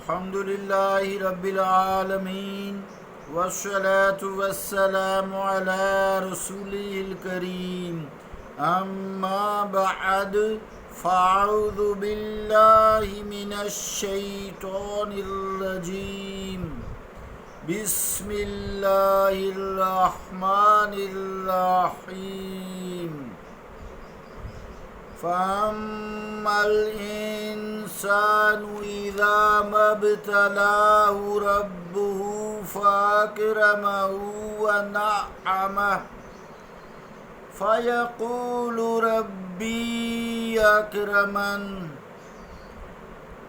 الحمد لله رب العالمين والصلاة والسلام على رسوله الكريم أما بعد فأعوذ بالله من الشيطان الرجيم بسم الله الرحمن الرحيم فأما الإنسان إذا ما ابتلاه ربه فأكرمه ونعمه فيقول ربي أكرمن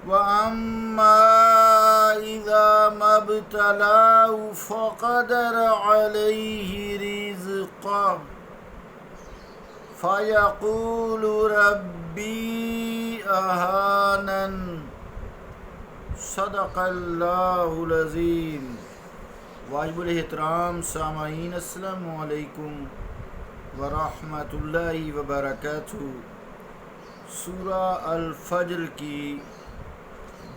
وأما إذا ما ابتلاه فقدر عليه رزقه فَيَقُولُ رَبِّي أَهَانَنِ صدق اللہ العظیم۔ واجب الاحترام سامعین، السلام علیکم ورحمۃ اللہ وبرکاتہ۔ سورہ الفجر کی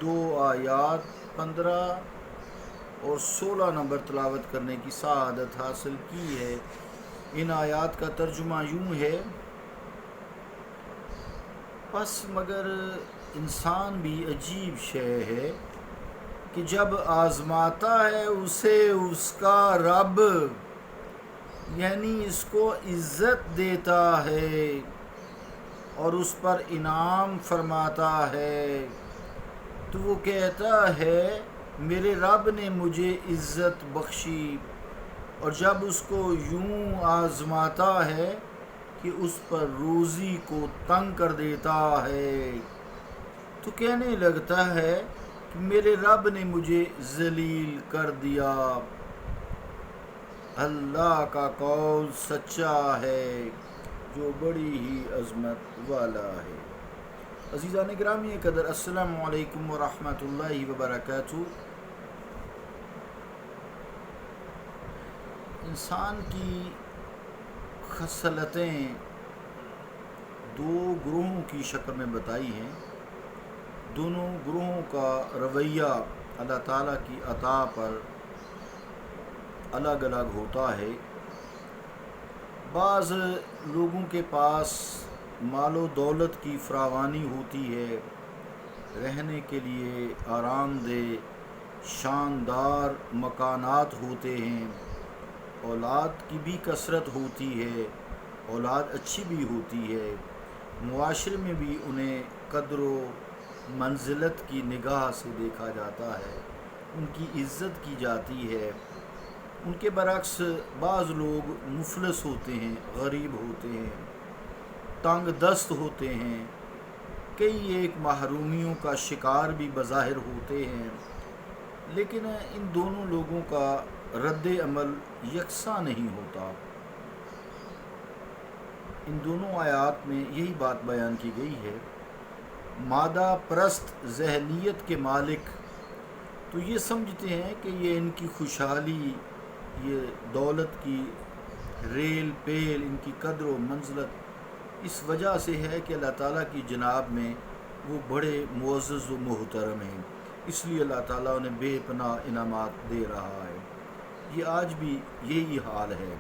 2 آیات 15 اور 16 نمبر تلاوت کرنے کی سعادت حاصل کی ہے۔ ان آیات کا ترجمہ یوں ہے: پس مگر انسان بھی عجیب شے ہے کہ جب آزماتا ہے اسے اس کا رب، یعنی اس کو عزت دیتا ہے اور اس پر انعام فرماتا ہے، تو وہ کہتا ہے میرے رب نے مجھے عزت بخشی، اور جب اس کو یوں آزماتا ہے کہ اس پر روزی کو تنگ کر دیتا ہے تو کہنے لگتا ہے کہ میرے رب نے مجھے ذلیل کر دیا۔ اللہ کا قول سچا ہے جو بڑی ہی عظمت والا ہے۔ عزیزان گرامی قدر، السلام علیکم ورحمۃ اللہ وبرکاتہ۔ انسان کی خصلتیں 2 گروہوں کی شکل میں بتائی ہیں۔ دونوں گروہوں کا رویہ اللہ تعالیٰ کی عطا پر الگ الگ ہوتا ہے۔ بعض لوگوں کے پاس مال و دولت کی فراوانی ہوتی ہے، رہنے کے لیے آرام دہ شاندار مکانات ہوتے ہیں، اولاد کی بھی کثرت ہوتی ہے، اولاد اچھی بھی ہوتی ہے، معاشرے میں بھی انہیں قدر و منزلت کی نگاہ سے دیکھا جاتا ہے، ان کی عزت کی جاتی ہے۔ ان کے برعکس بعض لوگ مفلس ہوتے ہیں، غریب ہوتے ہیں، تنگ دست ہوتے ہیں، کئی ایک محرومیوں کا شکار بھی بظاہر ہوتے ہیں، لیکن ان دونوں لوگوں کا رد عمل یکساں نہیں ہوتا۔ ان دونوں آیات میں یہی بات بیان کی گئی ہے۔ مادہ پرست ذہنیت کے مالک تو یہ سمجھتے ہیں کہ یہ ان کی خوشحالی، یہ دولت کی ریل پیل، ان کی قدر و منزلت اس وجہ سے ہے کہ اللہ تعالیٰ کی جناب میں وہ بڑے معزز و محترم ہیں، اس لیے اللہ تعالیٰ انہیں بے پناہ انعامات دے رہا ہے۔ یہ آج بھی یہی حال ہے،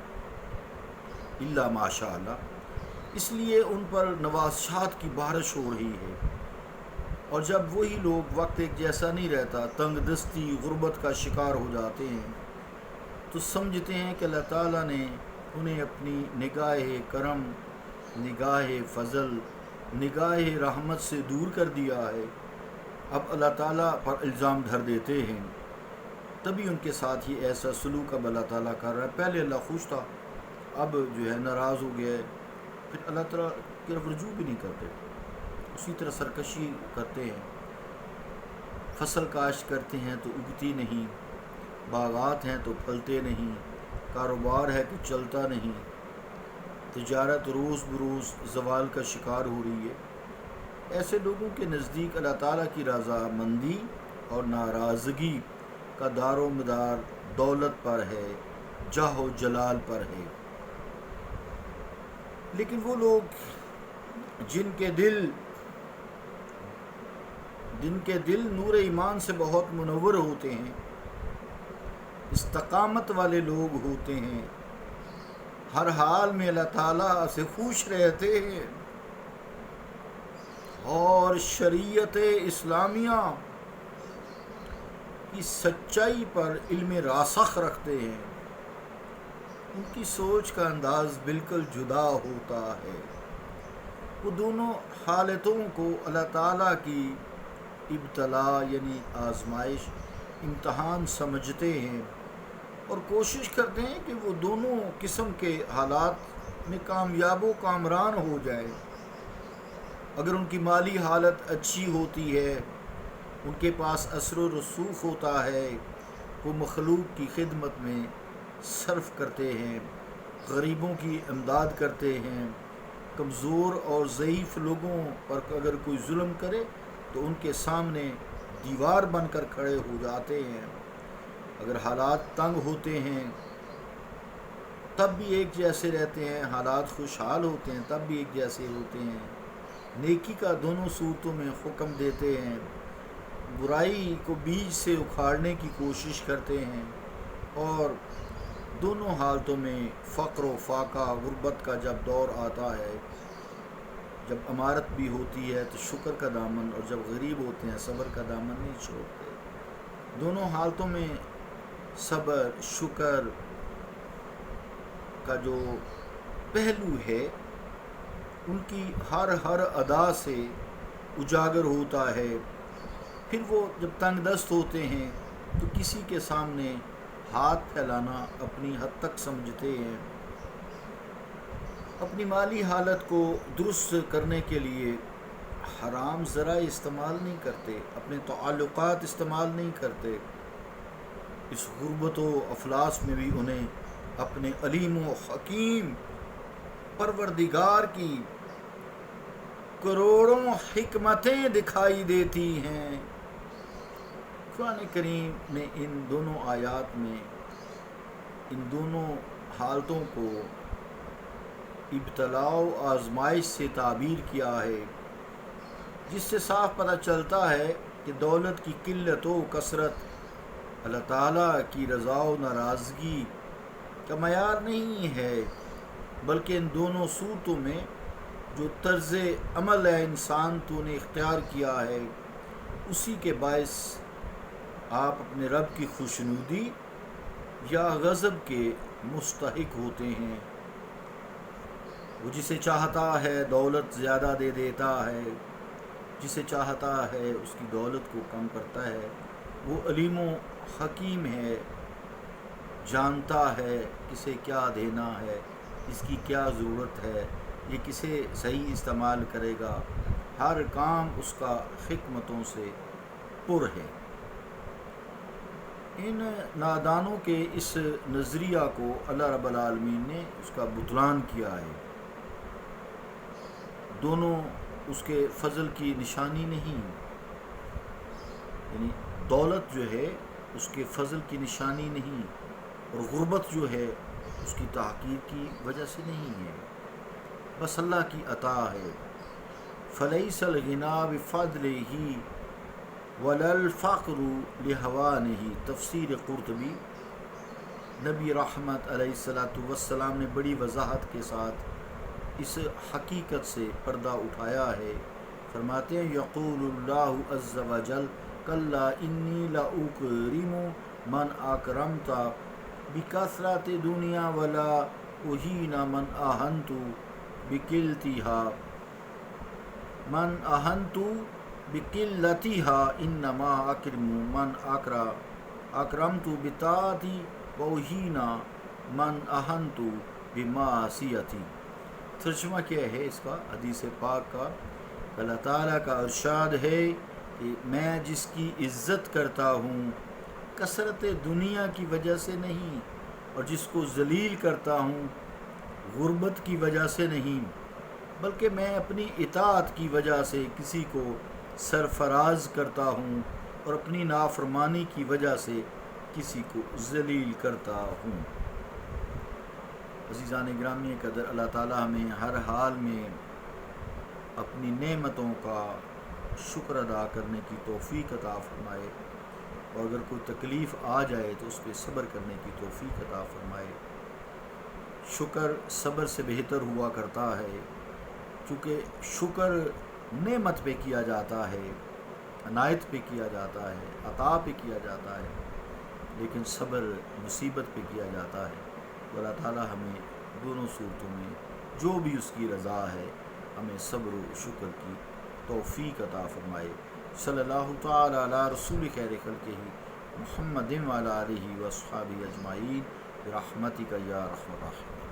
الا ماشاء اللہ۔ اس لیے ان پر نوازشات کی بارش ہو رہی ہے، اور جب وہی لوگ وقت ایک جیسا نہیں رہتا، تنگ دستی غربت کا شکار ہو جاتے ہیں، تو سمجھتے ہیں کہ اللہ تعالیٰ نے انہیں اپنی نگاہ کرم، نگاہ فضل، نگاہ رحمت سے دور کر دیا ہے۔ اب اللہ تعالیٰ پر الزام دھر دیتے ہیں، تبھی ان کے ساتھ ہی ایسا سلوک اب اللہ تعالیٰ کر رہا ہے۔ پہلے اللہ خوش تھا، اب جو ہے ناراض ہو گیا ہے، پھر اللہ تعالیٰ کی طرف رجوع بھی نہیں کرتے، اسی طرح سرکشی کرتے ہیں۔ فصل کاشت کرتے ہیں تو اگتی نہیں، باغات ہیں تو پھلتے نہیں، کاروبار ہے تو چلتا نہیں، تجارت روز بروز زوال کا شکار ہو رہی ہے۔ ایسے لوگوں کے نزدیک اللہ تعالیٰ کی رضامندی اور ناراضگی کا دار و مدار دولت پر ہے، جاہ و جلال پر ہے۔ لیکن وہ لوگ جن کے دل جن کے دل نور ایمان سے بہت منور ہوتے ہیں، استقامت والے لوگ ہوتے ہیں، ہر حال میں اللہ تعالیٰ سے خوش رہتے ہیں اور شریعت اسلامیہ کی سچائی پر علم راسخ رکھتے ہیں، ان کی سوچ کا انداز بالکل جدا ہوتا ہے۔ وہ دونوں حالتوں کو اللہ تعالیٰ کی ابتلا یعنی آزمائش، امتحان سمجھتے ہیں اور کوشش کرتے ہیں کہ وہ دونوں قسم کے حالات میں کامیاب و کامران ہو جائے۔ اگر ان کی مالی حالت اچھی ہوتی ہے، ان کے پاس اثر و رسوخ ہوتا ہے، وہ مخلوق کی خدمت میں صرف کرتے ہیں، غریبوں کی امداد کرتے ہیں، کمزور اور ضعیف لوگوں پر اگر کوئی ظلم کرے تو ان کے سامنے دیوار بن کر کھڑے ہو جاتے ہیں۔ اگر حالات تنگ ہوتے ہیں تب بھی ایک جیسے رہتے ہیں، حالات خوشحال ہوتے ہیں تب بھی ایک جیسے ہوتے ہیں، نیکی کا دونوں صورتوں میں حکم دیتے ہیں، برائی کو بیج سے اکھاڑنے کی کوشش کرتے ہیں، اور دونوں حالتوں میں فقر و فاقہ، غربت کا جب دور آتا ہے، جب امارت بھی ہوتی ہے تو شکر کا دامن، اور جب غریب ہوتے ہیں صبر کا دامن نہیں چھوڑتے۔ دونوں حالتوں میں صبر، شکر کا جو پہلو ہے ان کی ہر ادا سے اجاگر ہوتا ہے۔ پھر وہ جب تنگ دست ہوتے ہیں تو کسی کے سامنے ہاتھ پھیلانا اپنی حد تک سمجھتے ہیں، اپنی مالی حالت کو درست کرنے کے لیے حرام ذرائع استعمال نہیں کرتے، اپنے تعلقات استعمال نہیں کرتے۔ اس غربت و افلاس میں بھی انہیں اپنے علیم و حکیم پروردگار کی کروڑوں حکمتیں دکھائی دیتی ہیں۔ قرآن کریم نے ان دونوں آیات میں ان دونوں حالتوں کو ابتلا و آزمائش سے تعبیر کیا ہے، جس سے صاف پتہ چلتا ہے کہ دولت کی قلت و کثرت اللہ تعالیٰ کی رضا و ناراضگی کا معیار نہیں ہے، بلکہ ان دونوں صورتوں میں جو طرز عمل ہے انسان تو نے اختیار کیا ہے، اسی کے باعث آپ اپنے رب کی خوشنودی یا غضب کے مستحق ہوتے ہیں۔ وہ جسے چاہتا ہے دولت زیادہ دے دیتا ہے، جسے چاہتا ہے اس کی دولت کو کم کرتا ہے۔ وہ علیم و حکیم ہے، جانتا ہے کسے کیا دینا ہے، اس کی کیا ضرورت ہے، یہ کسے صحیح استعمال کرے گا، ہر کام اس کا حکمتوں سے پر ہے۔ ان نادانوں کے اس نظریہ کو اللہ رب العالمین نے اس کا بطلان کیا ہے۔ دونوں اس کے فضل کی نشانی نہیں، یعنی دولت جو ہے اس کے فضل کی نشانی نہیں، اور غربت جو ہے اس کی تحقیر کی وجہ سے نہیں ہے، بس اللہ کی عطا ہے۔ فَلَيْسَ الْغِنَى بِفَضْلِهِ وَلَا الْفَقْرُ لِهَوَانِهِ۔ تفسیر قرطبی۔ نبی رحمت علیہ السلام نے بڑی وضاحت کے ساتھ اس حقیقت سے پردہ اٹھایا ہے۔ فرماتے ہیں یقول اللہ عز وجل کلا انی لأکرم من اکرمت بکثرت دنیا ولا اہین من اہنت بقلتها انما اکرم من اکرمت بطاعتی واہین من اہنت بمعصیتی۔ ترجمہ کیا ہے اس کا حدیث پاک کا؟ اللہ تعالیٰ کا ارشاد ہے کہ میں جس کی عزت کرتا ہوں کثرت دنیا کی وجہ سے نہیں، اور جس کو ذلیل کرتا ہوں غربت کی وجہ سے نہیں، بلکہ میں اپنی اطاعت کی وجہ سے کسی کو سرفراز کرتا ہوں اور اپنی نافرمانی کی وجہ سے کسی کو ذلیل کرتا ہوں۔ عزیزان گرامی قدر، اللہ تعالیٰ ہمیں ہر حال میں اپنی نعمتوں کا شکر ادا کرنے کی توفیق عطا فرمائے، اور اگر کوئی تکلیف آ جائے تو اس پہ صبر کرنے کی توفیق عطا فرمائے۔ شکر صبر سے بہتر ہوا کرتا ہے، چونکہ شکر نعمت پہ کیا جاتا ہے، عنایت پہ کیا جاتا ہے، عطا پہ کیا جاتا ہے، لیکن صبر مصیبت پہ کیا جاتا ہے۔ اللہ تعالیٰ ہمیں دونوں صورتوں میں جو بھی اس کی رضا ہے ہمیں صبر و شکر کی توفیق عطا فرمائے۔ صلی اللہ تعالی علی رسول خیر خلقہ محمد وعلی آلہ و اصحابہ اجمعین برحمتک یا ارحم الراحمین۔